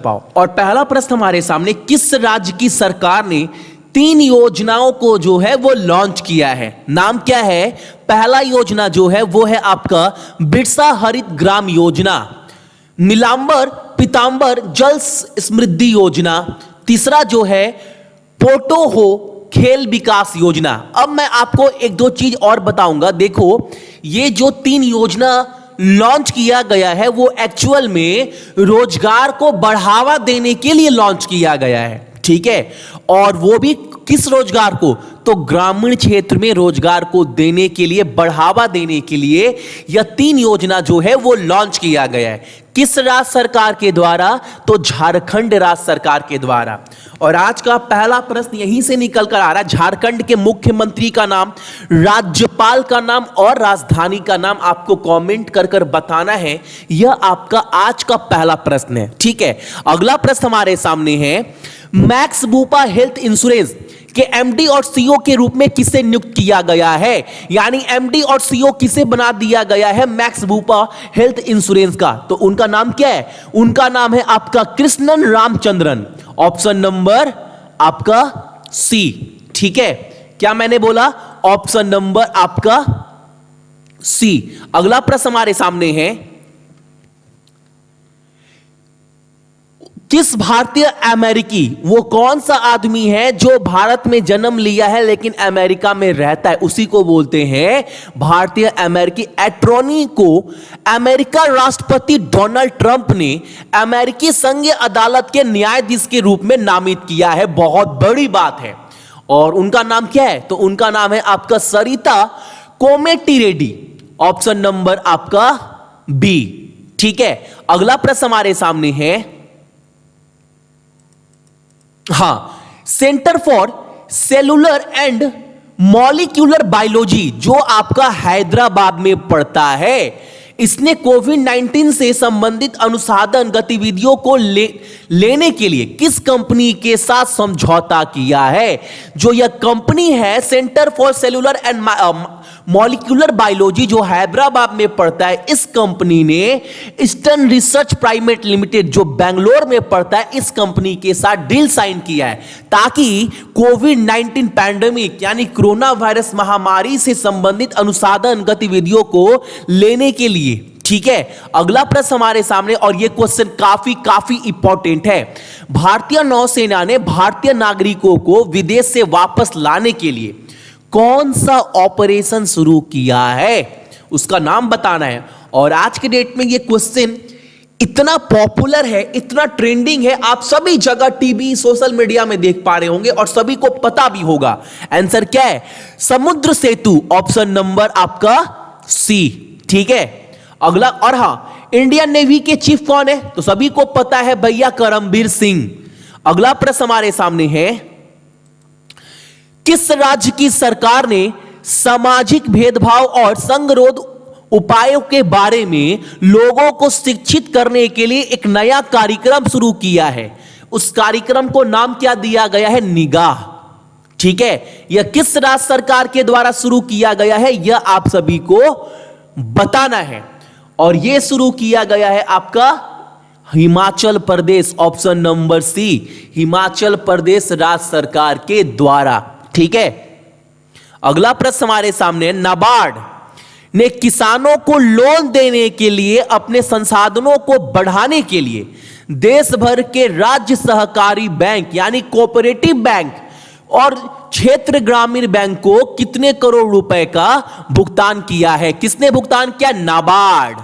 पाओ। और पहला प्रश्न हमारे सामने, किस राज्य की सरकार ने 3 योजनाओं को जो है वो लॉन्च किया है? नाम क्या है? पहला योजना जो है वो है आपका बिरसा हरित ग्राम योजना, नीलांबर पीतांबर जल समृद्धि योजना, तीसरा जो है पोटो हो खेल विकास योजना। अब मैं आपको एक दो चीज और बताऊंगा। देखो, ये जो 3 योजना लॉन्च किया गया है वो एक्चुअल में रोजगार को बढ़ावा देने के लिए लॉन्च किया गया है, ठीक है। और वो भी किस रोजगार को? तो ग्रामीण क्षेत्र में रोजगार को देने के लिए, बढ़ावा देने के लिए यह 3 योजना जो है वो लॉन्च किया गया है। किस राज्य सरकार के द्वारा? तो झारखंड राज्य सरकार के द्वारा। और आज का पहला प्रश्न यहीं से निकल कर आ रहा है। झारखंड के मुख्यमंत्री का नाम, राज्यपाल का नाम और राजधानी का नाम आपको कमेंट कर कर बताना है। यह आपका आज का पहला प्रश्न है, ठीक है। अगला प्रश्न हमारे सामने है, मैक्स बुपा हेल्थ इंश्योरेंस के एमडी और सीईओ के रूप में किसे नियुक्त किया गया है? यानी एमडी और सीईओ किसे बना दिया गया है मैक्स बुपा हेल्थ इंश्योरेंस का? तो उनका नाम क्या है? उनका नाम है आपका कृष्णन रामचंद्रन। ऑप्शन नंबर आपका सी, ठीक है। क्या मैंने बोला? ऑप्शन नंबर आपका सी। अगला प्रश्न हमारे सामने है, किस भारतीय अमेरिकी, वो कौन सा आदमी है जो भारत में जन्म लिया है लेकिन अमेरिका में रहता है? उसी को बोलते हैं भारतीय अमेरिकी। एट्रॉनी को अमेरिका राष्ट्रपति डोनाल्ड ट्रंप ने अमेरिकी संघीय अदालत के न्यायाधीश के रूप में नामित किया है। बहुत बड़ी बात है। और उनका नाम क्या है? तो उनका नाम है आपका सरिता कोमेटी रेड्डी। ऑप्शन नंबर आपका बी, ठीक है। अगला प्रश्न हमारे सामने है, हां, centre for cellular and molecular biology जो आपका हैदराबाद में पड़ता है, इसने कोविड-19 से संबंधित अनुसंधान गतिविधियों को लेने के लिए किस कंपनी के साथ समझौता किया है? जो यह कंपनी है centre for cellular and molecular biology जो हैदराबाद में पड़ता है, इस कंपनी ने ईस्टर्न रिसर्च प्राइवेट लिमिटेड जो बेंगलोर में पड़ता है, इस कंपनी के साथ डील साइन किया है ताकि कोविड-19 पैंडेमिक यानी कोरोना वायरस महामारी से संबंधित अनुसंधान गतिविधियों को लेने के लिए, ठीक है। अगला प्रश्न हमारे सामने, और यह क्वेश्चन काफी इंपॉर्टेंट है। भारतीय नौसेना ने भारतीय नागरिकों को विदेश से वापस लाने के लिए कौन सा ऑपरेशन शुरू किया है? उसका नाम बताना है। और आज के डेट में यह क्वेश्चन इतना पॉपुलर है, इतना ट्रेंडिंग है, आप सभी जगह टीवी सोशल मीडिया में देख पा रहे होंगे और सभी को पता भी होगा। आंसर क्या है? समुद्र सेतु। ऑप्शन नंबर आपका सी, ठीक है। अगला, और हां, इंडियन नेवी के चीफ कौन है? तो सभी को पता है भैया, करमबीर सिंह। अगला प्रश्न हमारे सामने है, किस राज्य की सरकार ने सामाजिक भेदभाव और संगरोध उपायों के बारे में लोगों को शिक्षित करने के लिए एक नया कार्यक्रम शुरू किया है? उस कार्यक्रम को नाम क्या दिया गया है? निगाह, ठीक है। यह किस राज्य सरकार के द्वारा शुरू किया गया है, यह आप सभी को बताना है। और यह शुरू किया गया है आपका Himachal Pradesh. Option number C, Himachal Pradesh राज्य सरकार के द्वारा, ठीक है। अगला प्रश्न हमारे सामने, नाबार्ड ने किसानों को लोन देने के लिए अपने संसाधनों को बढ़ाने के लिए देश भर के राज्य सहकारी बैंक यानी कोऑपरेटिव बैंक और क्षेत्र ग्रामीण बैंक को कितने करोड़ रुपए का भुगतान किया है? किसने भुगतान किया? नाबार्ड।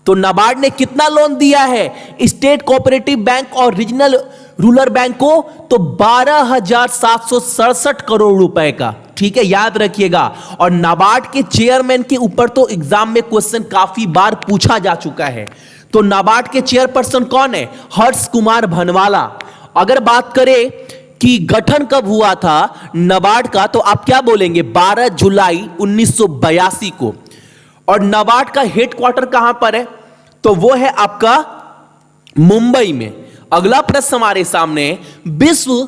तो नाबार्ड ने कितना लोन दिया है स्टेट कोऑपरेटिव बैंक और रीजनल रूरल बैंक को? तो 12,767 करोड़ रुपए का, ठीक है, याद रखिएगा। और नाबार्ड के चेयरमैन के ऊपर तो एग्जाम में क्वेश्चन काफी बार पूछा जा चुका है। तो नाबार्ड के चेयरपर्सन कौन है? हर्ष कुमार भनवाला। अगर बात करें कि गठन कब हुआ था नाबार्ड का, तो आप क्या बोलेंगे? 12 जुलाई 1982 को। और नाबार्ड का हेडक्वार्टर कहां पर है? तो वो है आपका मुंबई में। अगला प्रश्न हमारे सामने, विश्व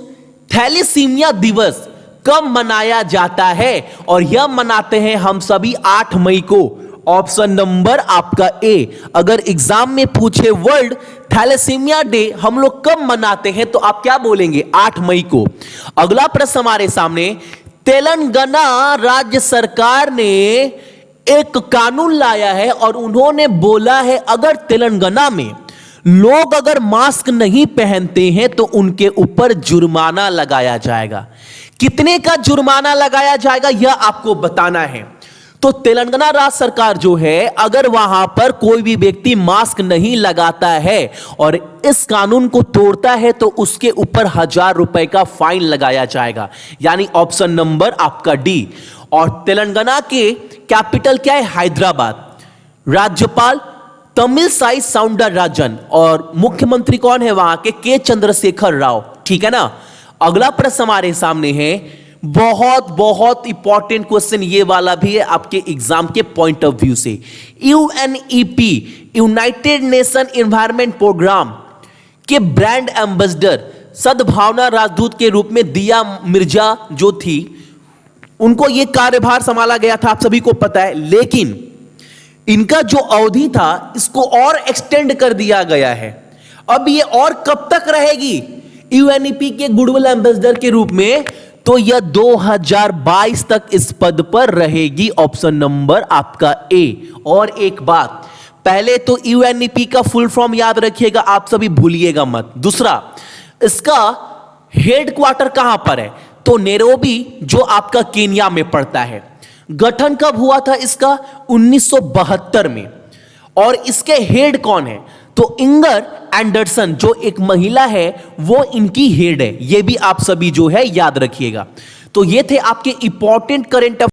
थैलेसीमिया दिवस कब मनाया जाता है? और यह मनाते हैं हम सभी 8 मई को। ऑप्शन नंबर आपका ए। अगर एग्जाम में पूछे वर्ल्ड थैलेसीमिया डे हम लोग कब मनाते हैं तो आप क्या बोलेंगे? 8 मई को। अगला प्रश्न हमारे सामने, तेलंगाना राज्य सरकार ने एक कानून लाया है और उन्होंने बोला है अगर तेलंगाना में लोग अगर मास्क नहीं पहनते हैं तो उनके ऊपर जुर्माना लगाया जाएगा। कितने का जुर्माना लगाया जाएगा यह आपको बताना है। तो तेलंगाना राज्य सरकार जो है अगर वहां पर कोई भी व्यक्ति मास्क नहीं लगाता है और इस कानून को तोड़ता है तो उसके ऊपर 1000 रुपए का फाइन लगाया जाएगा, यानी ऑप्शन नंबर आपका डी। और तेलंगाना के कैपिटल क्या है? हैदराबाद। राज्यपाल तमिलसाई सौंदरराजन और मुख्यमंत्री कौन है वहां के चंद्रशेखर राव। ठीक है ना। अगला प्रश्न हमारे सामने है, बहुत बहुत इंपॉर्टेंट क्वेश्चन ये वाला भी है आपके एग्जाम के पॉइंट ऑफ व्यू से। UNEP United Nation Environment Programme के ब्रांड एम्बेसडर सद्भावना राजदूत के रूप में दिया मिर्जा जो थी, उनको यह कार्यभार संभाला गया था, आप सभी को पता है। लेकिन इनका जो अवधि था इसको और एक्सटेंड कर दिया गया है। अब ये और कब तक रहेगी यूएनईपी के गुडविल एम्बेसडर के रूप में? तो यह 2022 तक इस पद पर रहेगी, ऑप्शन नंबर आपका ए। और एक बात, पहले तो यूएनईपी का फुल फॉर्म याद रखिएगा, आप सभी भूलिएगा मत। दूसरा, इसका हेडक्वार्टर कहां पर है? तो नैरोबी जो आपका केन्या में पड़ता है। गठन कब हुआ था इसका? 1972 में। और इसके हेड कौन है? तो इंगर एंडरसन जो एक महिला है वो इनकी हेड है। ये भी आप सभी जो है याद रखिएगा। तो ये थे आपके इंपॉर्टेंट करंट